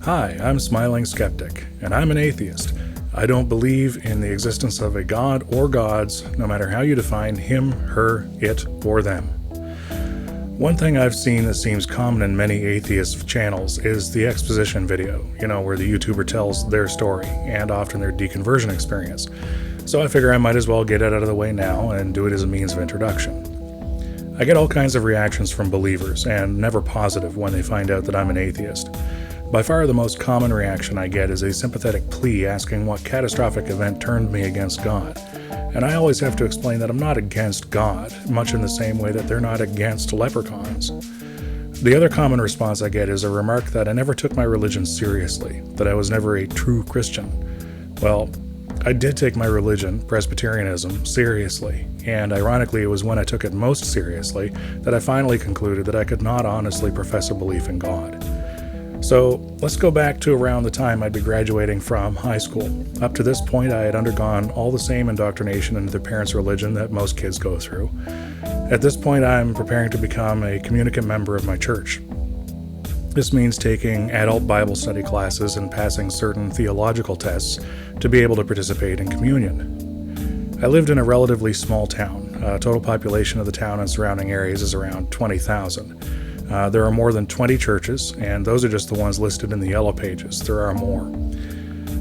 Hi, I'm SmilingSkeptic, and I'm an atheist. I don't believe in the existence of a god or gods, no matter how you define him, her, it, or them. One thing I've seen that seems common in many atheist channels is the exposition video, where the YouTuber tells their story, and often their deconversion experience. So I figure I might as well get it out of the way now and do it as a means of introduction. I get all kinds of reactions from believers, and never positive when they find out that I'm an atheist. By far the most common reaction I get is a sympathetic plea asking what catastrophic event turned me against God. And I always have to explain that I'm not against God, much in the same way that they're not against leprechauns. The other common response I get is a remark that I never took my religion seriously, that I was never a true Christian. Well, I did take my religion, Presbyterianism, seriously, and ironically it was when I took it most seriously that I finally concluded that I could not honestly profess a belief in God. So let's go back to around the time I'd be graduating from high school. Up to this point, I had undergone all the same indoctrination into their parents' religion that most kids go through. At this point, I'm preparing to become a communicant member of my church. This means taking adult Bible study classes and passing certain theological tests to be able to participate in communion. I lived in a relatively small town. Total population of the town and surrounding areas is around 20,000. There are more than 20 churches, and those are just the ones listed in the yellow pages. There are more.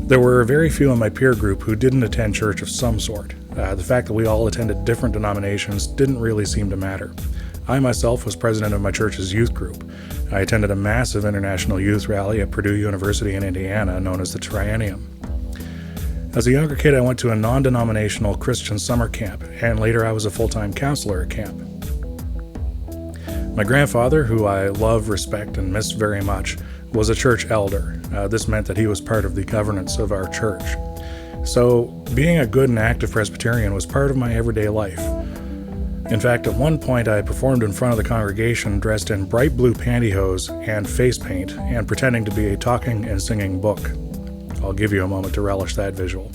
There were very few in my peer group who didn't attend church of some sort. The fact that we all attended different denominations didn't really seem to matter. I myself was president of my church's youth group. I attended a massive international youth rally at Purdue University in Indiana known as the Triennium. As a younger kid, I went to a non-denominational Christian summer camp, and later I was a full-time counselor at camp. My grandfather, who I love, respect, and miss very much, was a church elder. This meant that he was part of the governance of our church. So, being a good and active Presbyterian was part of my everyday life. In fact, at one point I performed in front of the congregation dressed in bright blue pantyhose and face paint and pretending to be a talking and singing book. I'll give you a moment to relish that visual.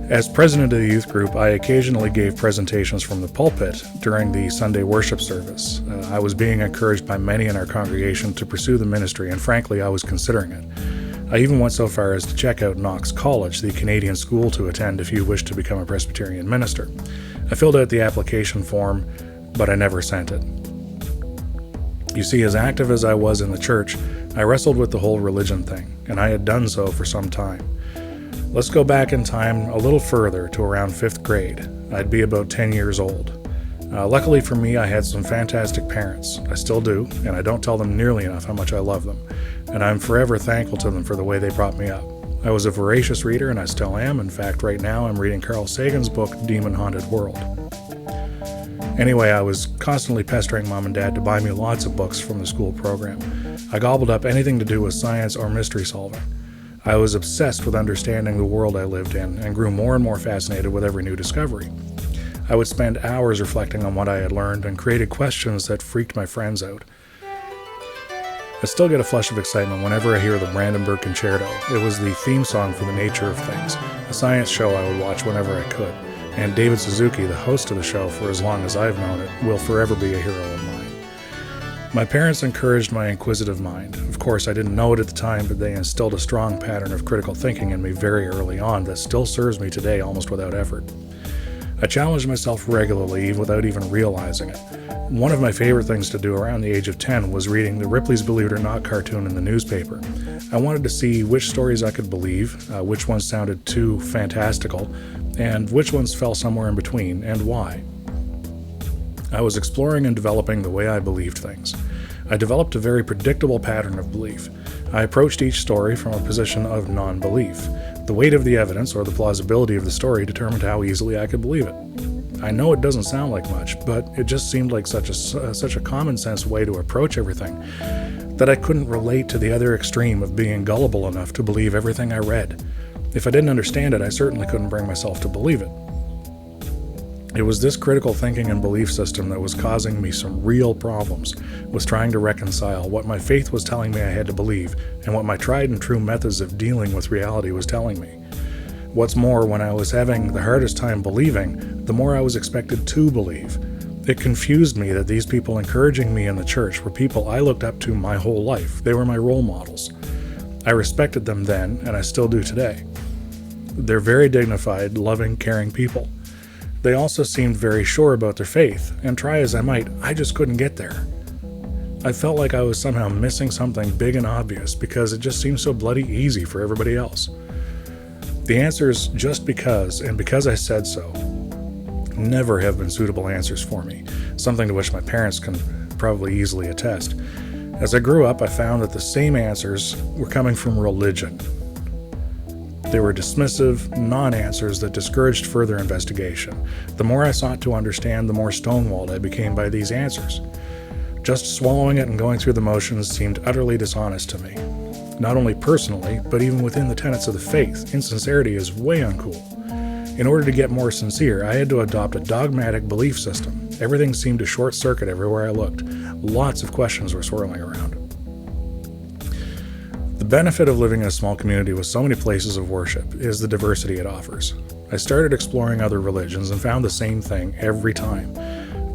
As president of the youth group, I occasionally gave presentations from the pulpit during the Sunday worship service. I was being encouraged by many in our congregation to pursue the ministry, and frankly, I was considering it. I even went so far as to check out Knox College, the Canadian school to attend if you wish to become a Presbyterian minister. I filled out the application form, but I never sent it. You see, as active as I was in the church, I wrestled with the whole religion thing, and I had done so for some time. Let's go back in time a little further to around 5th grade. I'd be about 10 years old. Luckily for me, I had some fantastic parents. I still do, and I don't tell them nearly enough how much I love them. And I'm forever thankful to them for the way they brought me up. I was a voracious reader, and I still am. In fact, right now I'm reading Carl Sagan's book, Demon Haunted World. Anyway, I was constantly pestering Mom and Dad to buy me lots of books from the school program. I gobbled up anything to do with science or mystery solving. I was obsessed with understanding the world I lived in and grew more and more fascinated with every new discovery. I would spend hours reflecting on what I had learned and created questions that freaked my friends out. I still get a flush of excitement whenever I hear the Brandenburg Concerto. It was the theme song for The Nature of Things, a science show I would watch whenever I could, and David Suzuki, the host of the show for as long as I've known it, will forever be a hero of mine. My parents encouraged my inquisitive mind. Of course, I didn't know it at the time, but they instilled a strong pattern of critical thinking in me very early on that still serves me today almost without effort. I challenged myself regularly without even realizing it. One of my favorite things to do around the age of 10 was reading the Ripley's Believe It or Not cartoon in the newspaper. I wanted to see which stories I could believe, which ones sounded too fantastical, and which ones fell somewhere in between, and why. I was exploring and developing the way I believed things. I developed a very predictable pattern of belief. I approached each story from a position of non-belief. The weight of the evidence or the plausibility of the story determined how easily I could believe it. I know it doesn't sound like much, but it just seemed like such a common sense way to approach everything that I couldn't relate to the other extreme of being gullible enough to believe everything I read. If I didn't understand it, I certainly couldn't bring myself to believe it. It was this critical thinking and belief system that was causing me some real problems with trying to reconcile what my faith was telling me I had to believe and what my tried and true methods of dealing with reality was telling me. What's more, when I was having the hardest time believing, the more I was expected to believe. It confused me that these people encouraging me in the church were people I looked up to my whole life. They were my role models. I respected them then, and I still do today. They're very dignified, loving, caring people. They also seemed very sure about their faith, and try as I might, I just couldn't get there. I felt like I was somehow missing something big and obvious because it just seemed so bloody easy for everybody else. The answers just because, and because I said so, never have been suitable answers for me, something to which my parents can probably easily attest. As I grew up, I found that the same answers were coming from religion. They were dismissive, non-answers that discouraged further investigation. The more I sought to understand, the more stonewalled I became by these answers. Just swallowing it and going through the motions seemed utterly dishonest to me. Not only personally, but even within the tenets of the faith, insincerity is way uncool. In order to get more sincere, I had to adopt a dogmatic belief system. Everything seemed to short-circuit everywhere I looked. Lots of questions were swirling around. The benefit of living in a small community with so many places of worship is the diversity it offers. I started exploring other religions and found the same thing every time.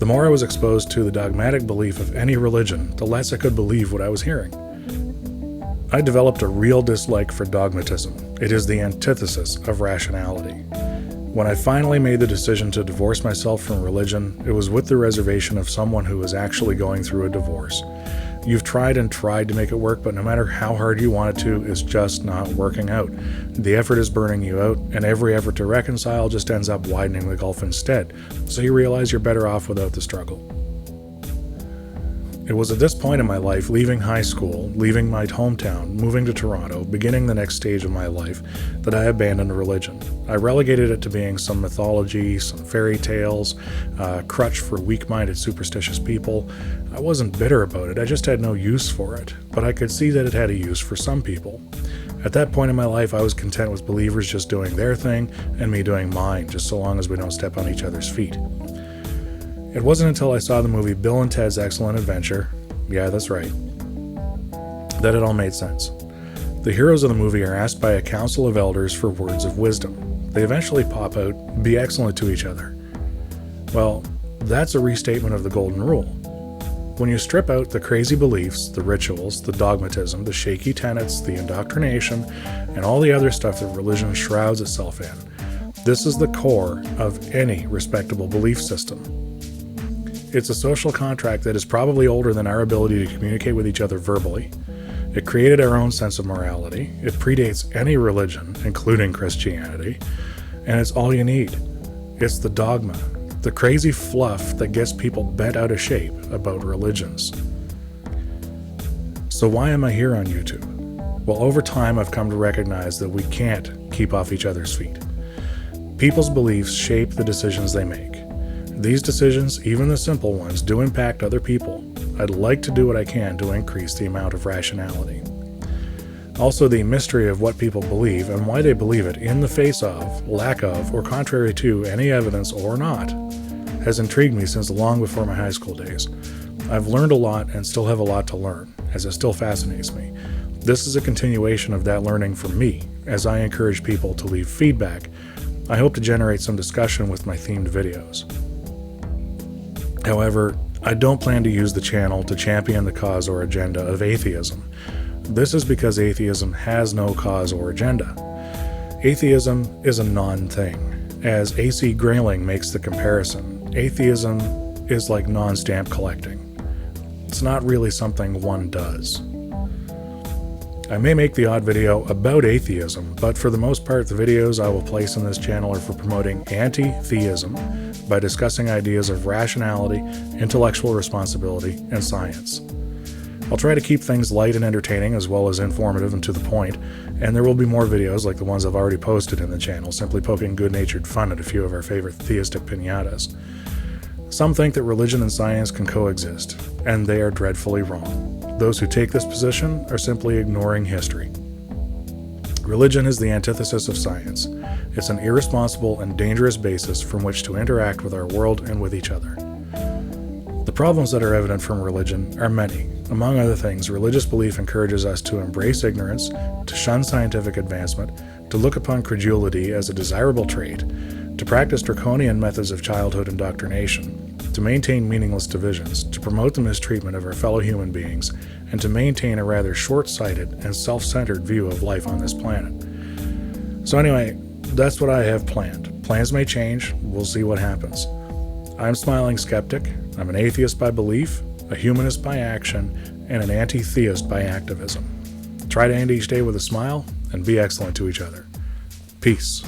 The more I was exposed to the dogmatic belief of any religion, the less I could believe what I was hearing. I developed a real dislike for dogmatism. It is the antithesis of rationality. When I finally made the decision to divorce myself from religion, it was with the reservation of someone who was actually going through a divorce. You've tried and tried to make it work, but no matter how hard you want it to, it's just not working out. The effort is burning you out, and every effort to reconcile just ends up widening the gulf instead, so you realize you're better off without the struggle. It was at this point in my life, leaving high school, leaving my hometown, moving to Toronto, beginning the next stage of my life, that I abandoned religion. I relegated it to being some mythology, some fairy tales, a crutch for weak-minded, superstitious people. I wasn't bitter about it, I just had no use for it, but I could see that it had a use for some people. At that point in my life, I was content with believers just doing their thing, and me doing mine, just so long as we don't step on each other's feet. It wasn't until I saw the movie Bill and Ted's Excellent Adventure, yeah, that's right, that it all made sense. The heroes of the movie are asked by a council of elders for words of wisdom. They eventually pop out, be excellent to each other. Well, that's a restatement of the golden rule. When you strip out the crazy beliefs, the rituals, the dogmatism, the shaky tenets, the indoctrination, and all the other stuff that religion shrouds itself in, this is the core of any respectable belief system. It's a social contract that is probably older than our ability to communicate with each other verbally. It created our own sense of morality. It predates any religion, including Christianity, and it's all you need. It's the dogma, the crazy fluff that gets people bent out of shape about religions. So why am I here on YouTube? Well, over time I've come to recognize that we can't keep off each other's feet. People's beliefs shape the decisions they make. These decisions, even the simple ones, do impact other people. I'd like to do what I can to increase the amount of rationality. Also, the mystery of what people believe and why they believe it in the face of, lack of, or contrary to any evidence or not, has intrigued me since long before my high school days. I've learned a lot and still have a lot to learn, as it still fascinates me. This is a continuation of that learning for me, as I encourage people to leave feedback. I hope to generate some discussion with my themed videos. However, I don't plan to use the channel to champion the cause or agenda of atheism. This is because atheism has no cause or agenda. Atheism is a non-thing. As A.C. Grayling makes the comparison, atheism is like non-stamp collecting. It's not really something one does. I may make the odd video about atheism, but for the most part the videos I will place in this channel are for promoting anti-theism by discussing ideas of rationality, intellectual responsibility, and science. I'll try to keep things light and entertaining as well as informative and to the point, and there will be more videos like the ones I've already posted in the channel, simply poking good-natured fun at a few of our favorite theistic piñatas. Some think that religion and science can coexist, and they are dreadfully wrong. Those who take this position are simply ignoring history. Religion is the antithesis of science. It's an irresponsible and dangerous basis from which to interact with our world and with each other. The problems that are evident from religion are many. Among other things, religious belief encourages us to embrace ignorance, to shun scientific advancement, to look upon credulity as a desirable trait, to practice draconian methods of childhood indoctrination. to maintain meaningless divisions, to promote the mistreatment of our fellow human beings, and to maintain a rather short-sighted and self-centered view of life on this planet. So anyway, that's what I have planned. Plans may change. We'll see what happens. I'm SmilingSkeptic. I'm an atheist by belief, a humanist by action, and an anti-theist by activism. Try to end each day with a smile and be excellent to each other. Peace.